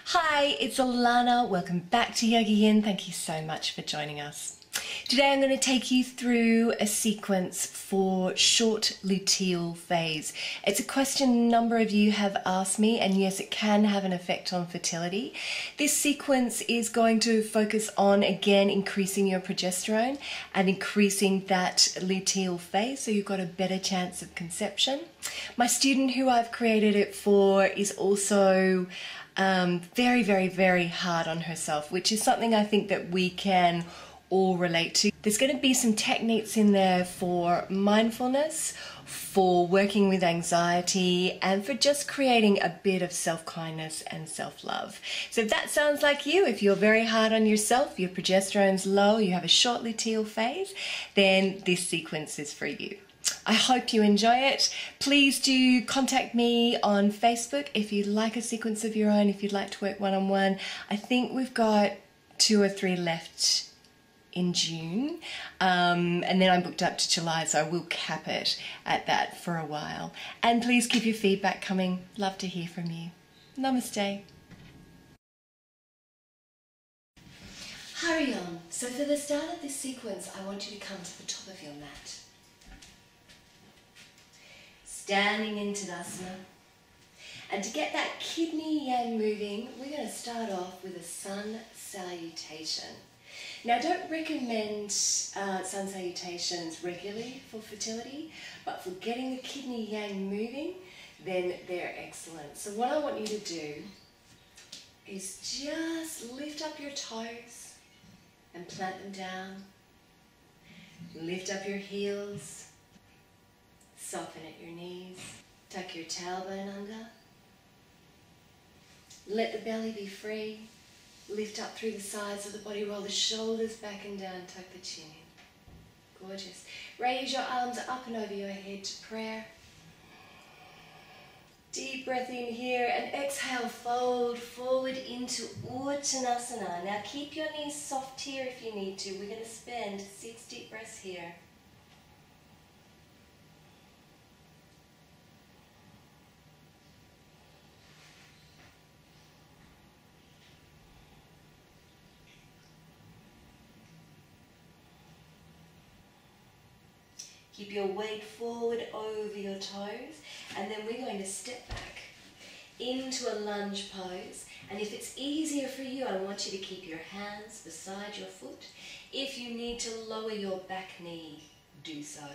Hi, it's Allannah. Welcome back to Yogayin. Thank you so much for joining us. Today I'm going to take you through a sequence for short luteal phase. It's a question a number of you have asked me, and yes, it can have an effect on fertility. This sequence is going to focus on, again, increasing your progesterone and increasing that luteal phase so you've got a better chance of conception. My student who I've created it for is also very hard on herself, which is something I think that we can all relate to. There's going to be some techniques in there for mindfulness, for working with anxiety, and for just creating a bit of self-kindness and self-love. So if that sounds like you, if you're very hard on yourself, your progesterone's low, you have a short luteal phase, then this sequence is for you. I hope you enjoy it. Please do contact me on Facebook if you'd like a sequence of your own, if you'd like to work one-on-one. I think we've got 2 or 3 left in June, and then I'm booked up to July, so I will cap it at that for a while. And please keep your feedback coming. Love to hear from you. Namaste. Hurry on. So for the start of this sequence, I want you to come to the top of your mat. Standing in Tadasana. And to get that kidney yang moving, we're going to start off with a sun salutation. Now, I don't recommend sun salutations regularly for fertility, but for getting the kidney yang moving, then they're excellent. So what I want you to do is just lift up your toes and plant them down. Lift up your heels. Soften at your knees. Tuck your tailbone under. Let the belly be free. Lift up through the sides of the body. Roll the shoulders back and down. Tuck the chin in. Gorgeous. Raise your arms up and over your head to prayer. Deep breath in here and exhale. Fold forward into Uttanasana. Now keep your knees soft here if you need to. We're going to spend 6 deep breaths here. Keep your weight forward over your toes, and then we're going to step back into a lunge pose. And if it's easier for you, I want you to keep your hands beside your foot. If you need to lower your back knee, do so.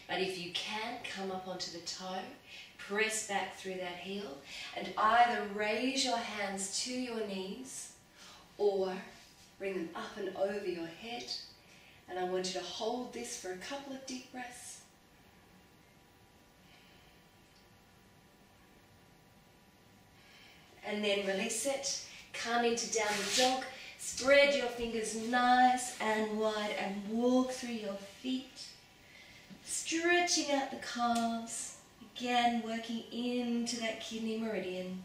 But if you can, come up onto the toe, press back through that heel, and either raise your hands to your knees or bring them up and over your head. And I want you to hold this for a couple of deep breaths. And then release it. Come into downward dog. Spread your fingers nice and wide and walk through your feet. Stretching out the calves. Again, working into that kidney meridian.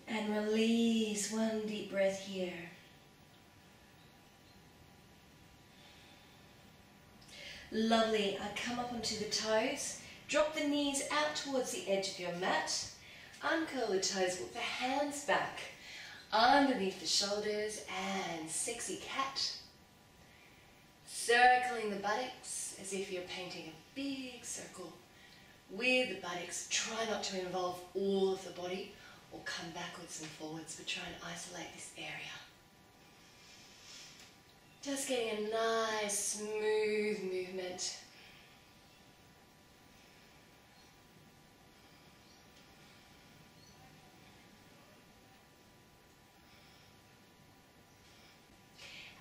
And release. One deep breath here. Lovely. I come up onto the toes. Drop the knees out towards the edge of your mat. Uncurl the toes, walk the hands back underneath the shoulders, and sexy cat. Circling the buttocks as if you're painting a big circle with the buttocks. Try not to involve all of the body or come backwards and forwards, but try and isolate this area. Just getting a nice, smooth movement.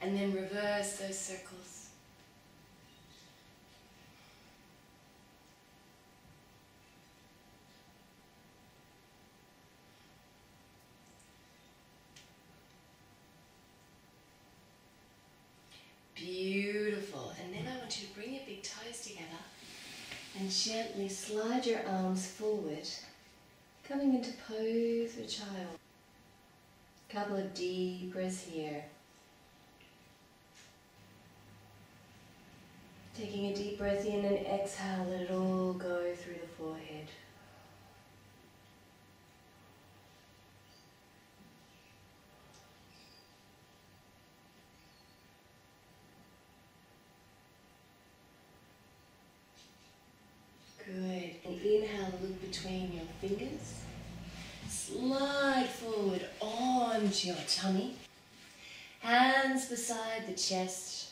And then reverse those circles. Beautiful. And then I want you to bring your big toes together and gently slide your arms forward, coming into pose for child. Couple of deep breaths here. Taking a deep breath in and exhale, let it all go through the forehead. between your fingers. Slide forward onto your tummy. Hands beside the chest.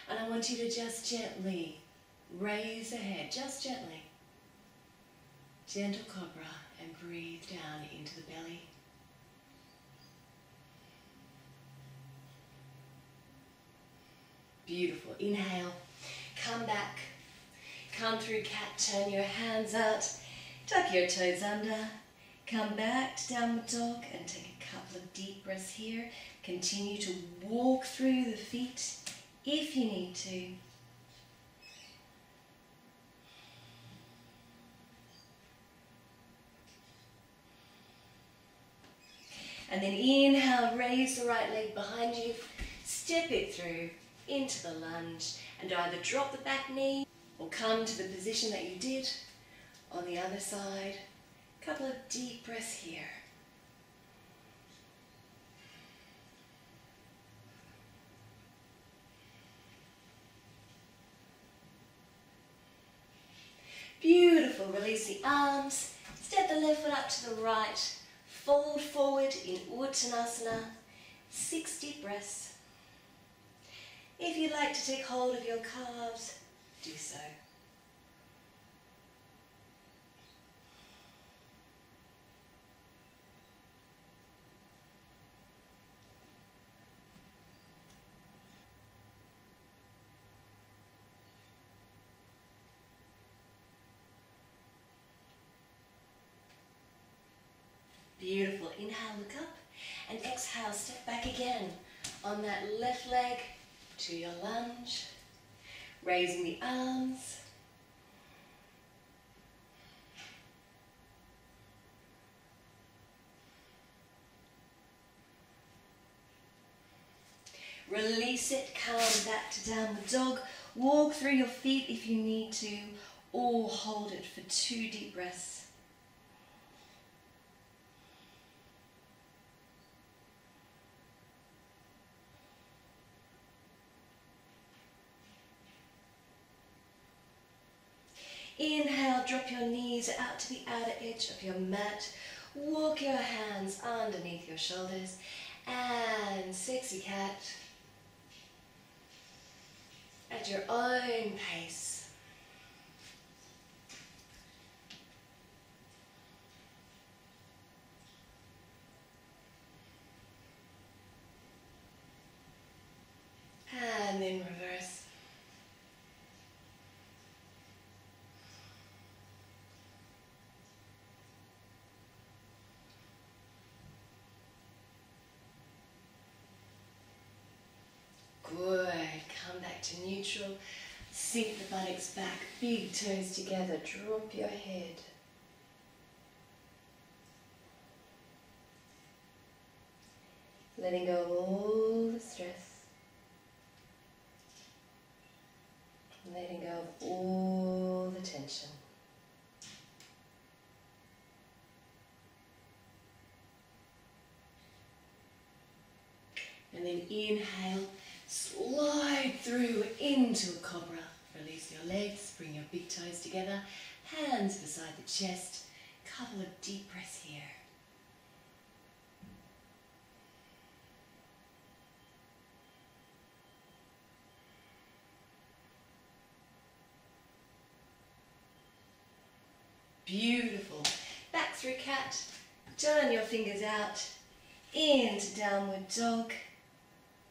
And I want you to just gently raise the head, just gently. Gentle cobra, and breathe down into the belly. Beautiful. Inhale. Come back. Come through cat. Turn your hands out. Tuck your toes under. Come back to downward dog and take a couple of deep breaths here. Continue to walk through the feet if you need to. And then inhale, raise the right leg behind you, step it through into the lunge, and either drop the back knee or come to the position that you did on the other side. A couple of deep breaths here. Beautiful. Release the arms, step the left foot up to the right. Fold forward in Uttanasana, 6 deep breaths. If you'd like to take hold of your calves, do so. Beautiful. Inhale, look up, and exhale, step back again on that left leg to your lunge, raising the arms. Release it, come back to downward dog. Walk through your feet if you need to, or hold it for 2 deep breaths. Inhale, drop your knees out to the outer edge of your mat. Walk your hands underneath your shoulders. And sexy cat at your own pace. And then reverse. Good. Come back to neutral. Sink the buttocks back. Big toes together. Drop your head. Letting go of all the stress. Letting go of all the tension. And then inhale. Slide through into a cobra. Release your legs, bring your big toes together, hands beside the chest. Couple of deep breaths here. Beautiful. Back through cat. Turn your fingers out into downward dog.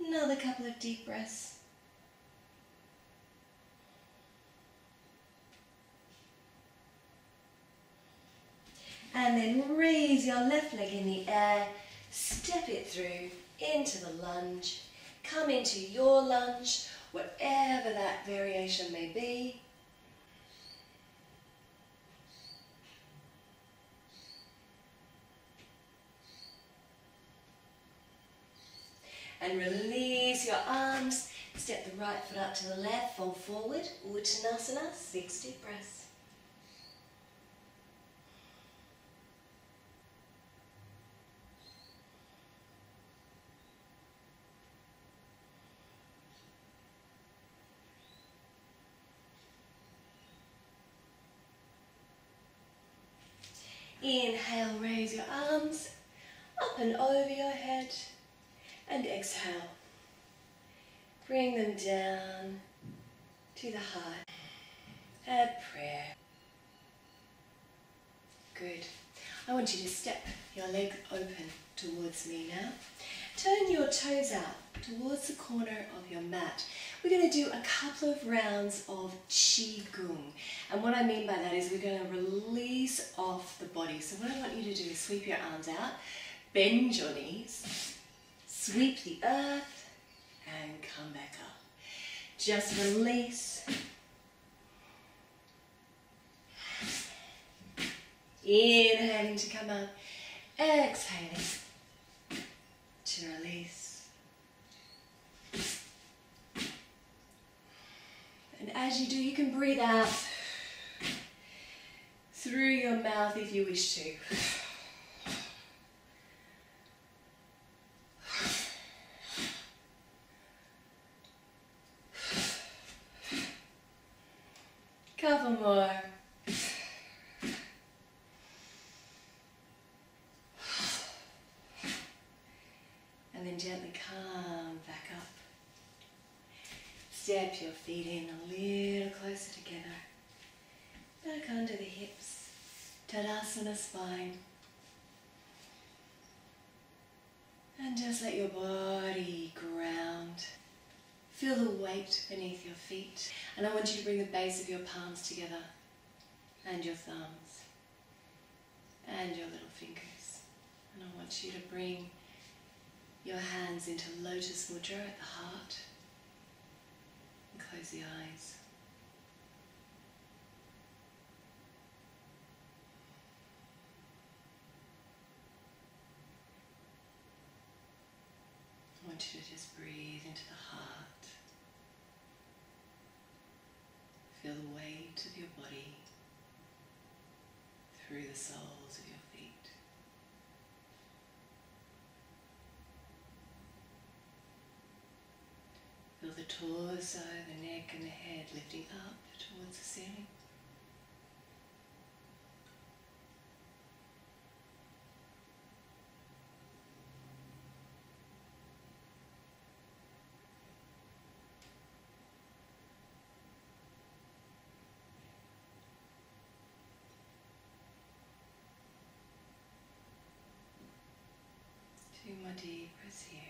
Another couple of deep breaths. And then raise your left leg in the air, step it through into the lunge. Come into your lunge, whatever that variation may be. And release your arms. Step the right foot up to the left, fold forward, Uttanasana, 6 deep breaths. Inhale, raise your arms up and over your head. And exhale. Bring them down to the heart. Add prayer. Good. I want you to step your legs open towards me now. Turn your toes out towards the corner of your mat. We're going to do a couple of rounds of Qigong. And what I mean by that is we're going to release off the body. So what I want you to do is sweep your arms out, bend your knees, sweep the earth, and come back up. Just release. Inhaling to come up, exhaling to release. And as you do, you can breathe out through your mouth if you wish to. Couple more. And then gently come back up. Step your feet in a little closer together. Back under the hips. Tadasana spine. And just let your body ground. Feel the weight beneath your feet. And I want you to bring the base of your palms together. And your thumbs. And your little fingers. And I want you to bring your hands into lotus mudra at the heart. And close the eyes. I want you to just breathe into the heart. Feel the weight of your body through the soles of your feet. Feel the torso, the neck and the head lifting up towards the ceiling. Two more deep breaths here.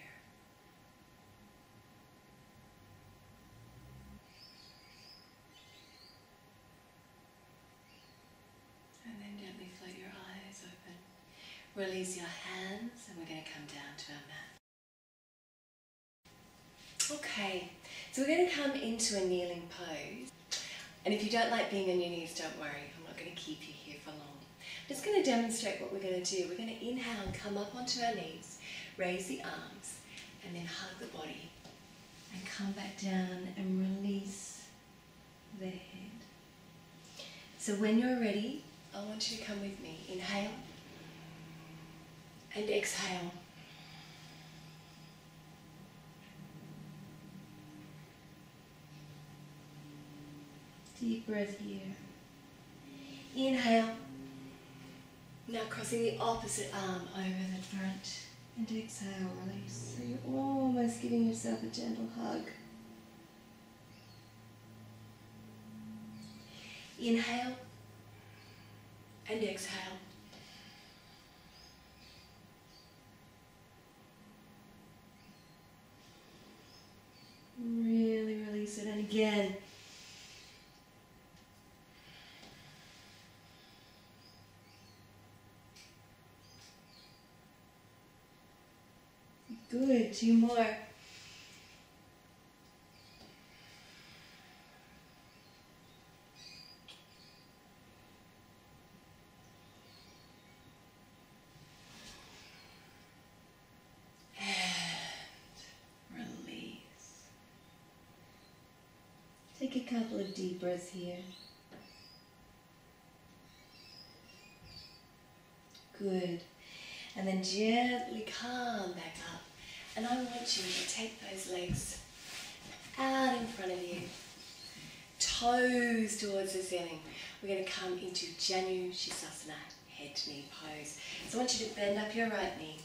And then gently float your eyes open. Release your hands and we're going to come down to our mat. Okay, so we're going to come into a kneeling pose. And if you don't like being on your knees, don't worry, I'm not going to keep you here for long. I'm just going to demonstrate what we're going to do. We're going to inhale and come up onto our knees, raise the arms, and then hug the body. And come back down and release the head. So when you're ready, I want you to come with me. Inhale and exhale. Deep breath here. Inhale. Now crossing the opposite arm over the front. And exhale, release. So you're almost giving yourself a gentle hug. Inhale and exhale. Really release it. And again. Good. Two more. Take a couple of deep breaths here. Good. And then gently come back up. And I want you to take those legs out in front of you. Toes towards the ceiling. We're going to come into Janu Shirasana, head to knee pose. So I want you to bend up your right knee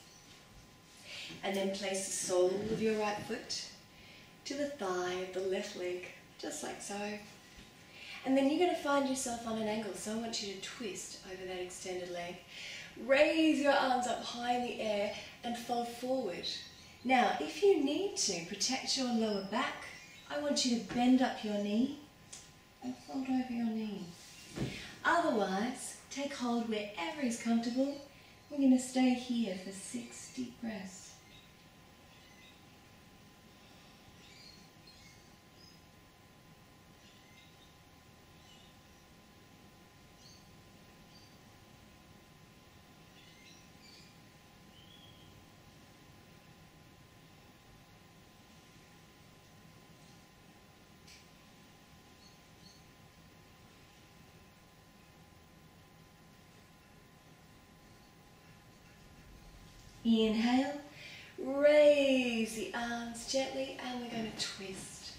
and then place the sole of your right foot to the thigh of the left leg, just like so. And then you're going to find yourself on an angle, so I want you to twist over that extended leg. Raise your arms up high in the air and fold forward. Now, if you need to protect your lower back, I want you to bend up your knee and fold over your knee. Otherwise, take hold wherever is comfortable. We're going to stay here for 6 deep breaths. Inhale, raise the arms gently, and we're going to twist.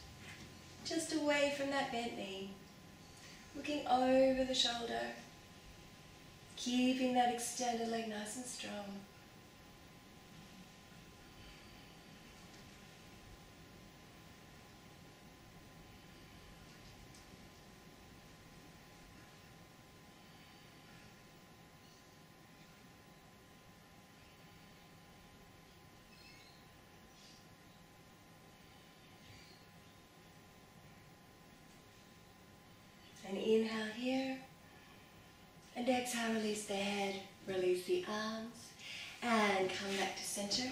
Just away from that bent knee, looking over the shoulder, keeping that extended leg nice and strong. And inhale here, and exhale, release the head, release the arms, and come back to center.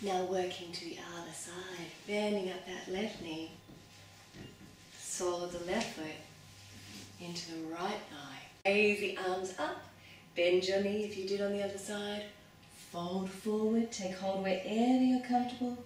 Now working to the other side, bending up that left knee, sole of the left foot into the right thigh. Raise the arms up, bend your knee if you did on the other side, fold forward, take hold wherever you're comfortable.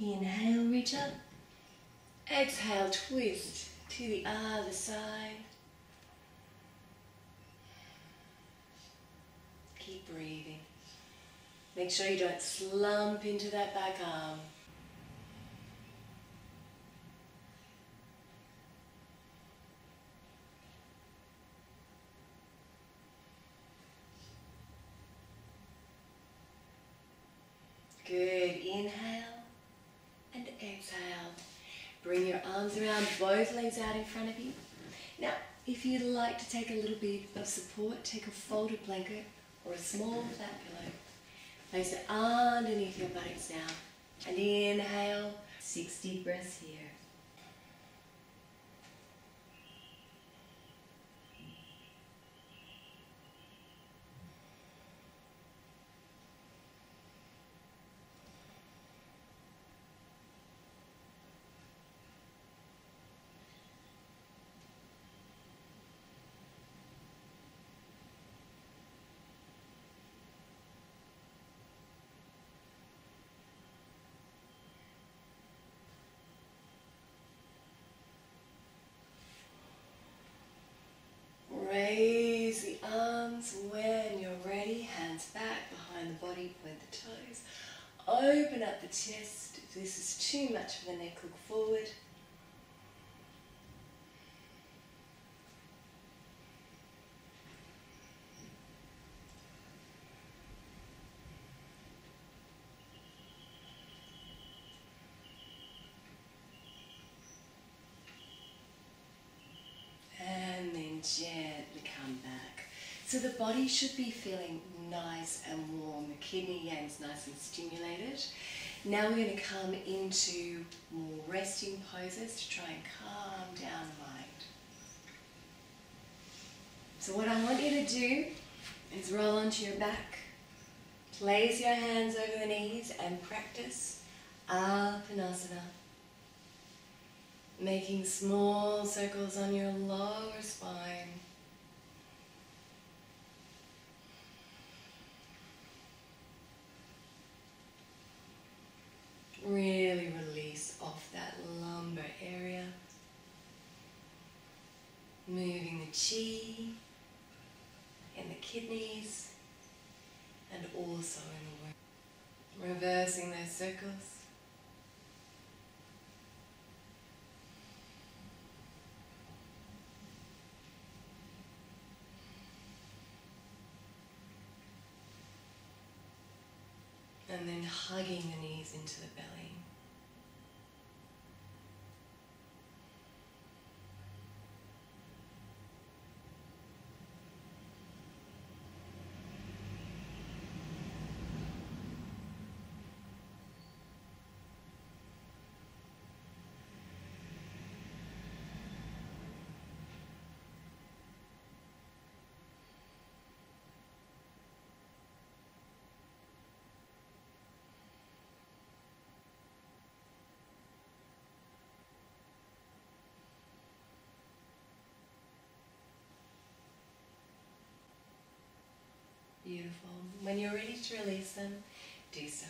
Inhale, reach up. Exhale, twist to the other side. Keep breathing. Make sure you don't slump into that back arm. Good. Inhale. And exhale. Bring your arms around, both legs out in front of you. Now, if you'd like to take a little bit of support, take a folded blanket or a small flat pillow. Place it underneath your buttocks now. And inhale, 6 deep breaths here. Raise the arms when you're ready, hands back behind the body, point the toes. Open up the chest. If this is too much for the neck, look forward. And then gently come back. So the body should be feeling nice and warm. The kidney yang's nice and stimulated. Now we're going to come into more resting poses to try and calm down the mind. So what I want you to do is roll onto your back, place your hands over the knees and practice Apanasana. Making small circles on your lower spine. chi in the kidneys and also in the womb. Reversing those circles. And then hugging the knees into the belly. Beautiful. When you're ready to release them, do so.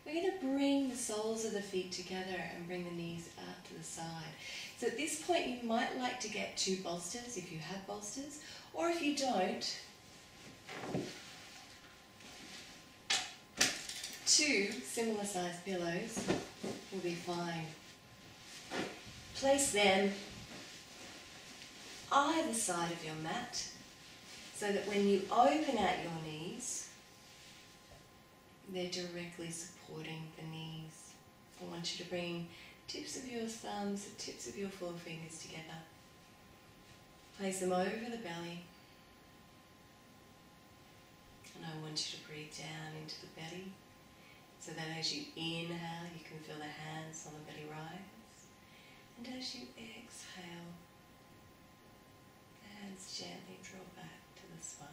We're going to bring the soles of the feet together and bring the knees out to the side. So at this point you might like to get 2 bolsters if you have bolsters, or if you don't, 2 similar sized pillows will be fine. Place them either side of your mat, so that when you open out your knees, they're directly supporting the knees. I want you to bring tips of your thumbs, the tips of your forefingers together. Place them over the belly. And I want you to breathe down into the belly, so that as you inhale, you can feel the hands on the belly rise. And as you exhale, the hands gently draw back to the spine.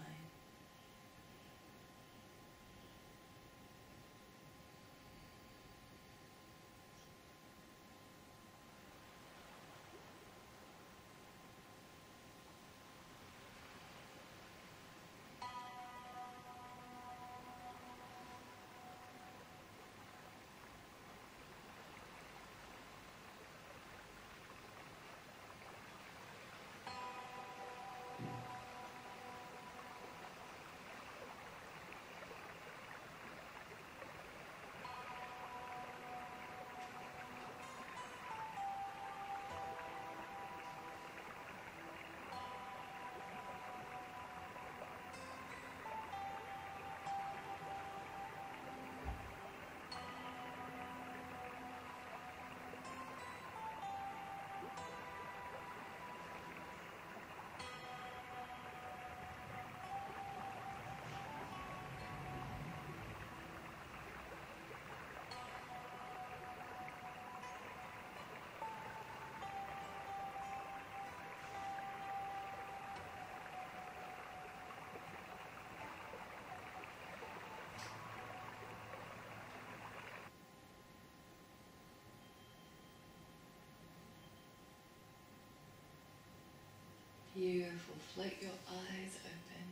Beautiful. Float your eyes open.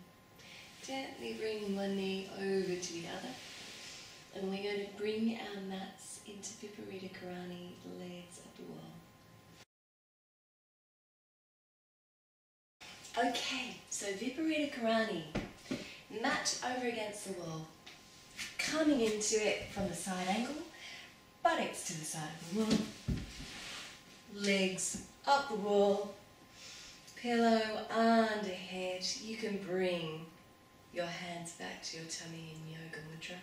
Gently bring one knee over to the other. And we're going to bring our mats into Viparita Karani, legs at the wall. Okay, so Viparita Karani, mat over against the wall. Coming into it from the side angle, buttocks to the side of the wall. Legs up the wall. Pillow under head. You can bring your hands back to your tummy in Yoga Mudra.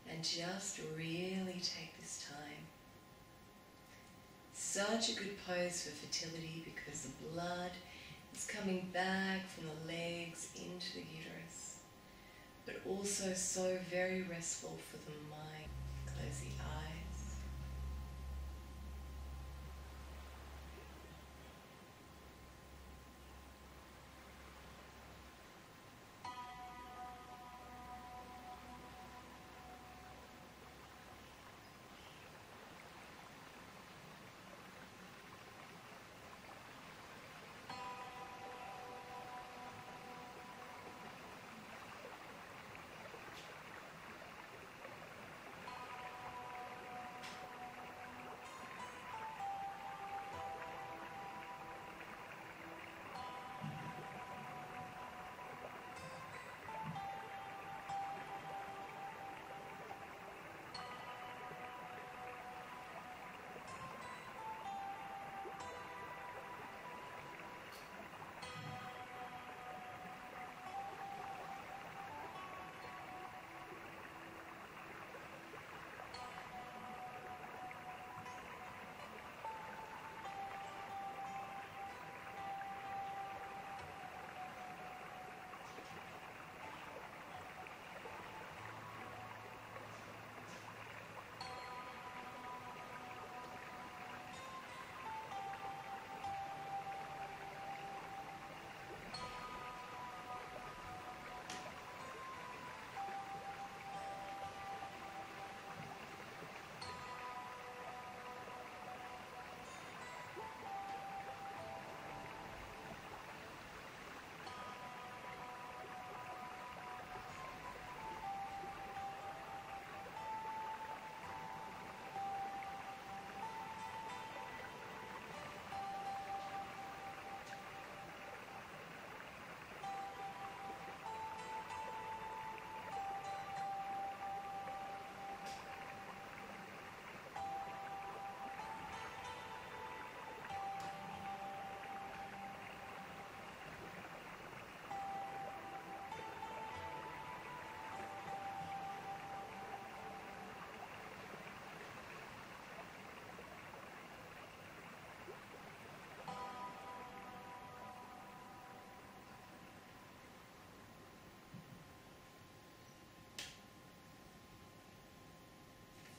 And just really take this time. Such a good pose for fertility because the blood is coming back from the legs into the uterus, but also so very restful for the mind. Close the eyes.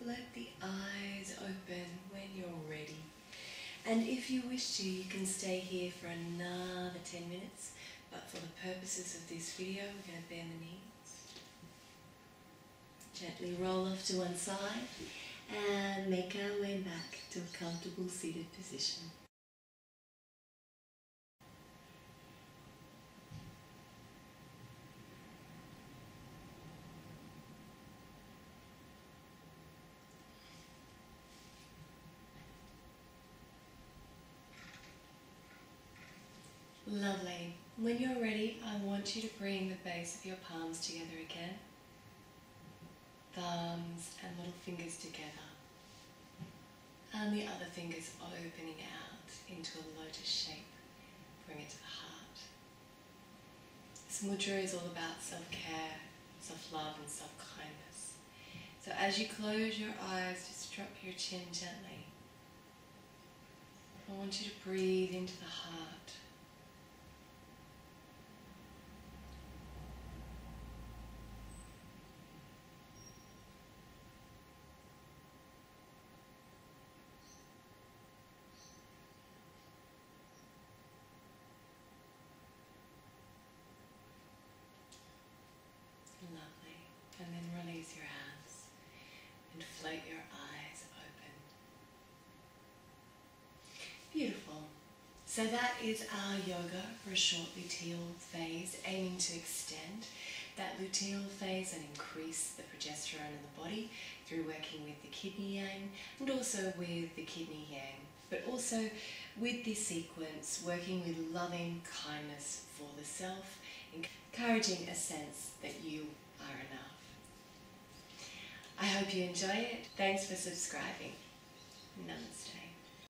let the eyes open when you're ready. And if you wish to, you can stay here for another 10 minutes, but for the purposes of this video, we're going to bend the knees. Gently roll off to one side and make our way back to a comfortable seated position. Lovely. When you're ready, I want you to bring the base of your palms together again. Thumbs and little fingers together. And the other fingers opening out into a lotus shape. Bring it to the heart. This mudra is all about self-care, self-love and self-kindness. So as you close your eyes, just drop your chin gently. I want you to breathe into the heart. Lovely. And then release your hands and float your eyes open. Beautiful. So that is our yoga for a short luteal phase, aiming to extend that luteal phase and increase the progesterone in the body through working with the kidney yang and also with the kidney yang, but also with this sequence working with loving kindness for the self, encouraging a sense that you are enough. I hope you enjoy it. Thanks for subscribing. Namaste.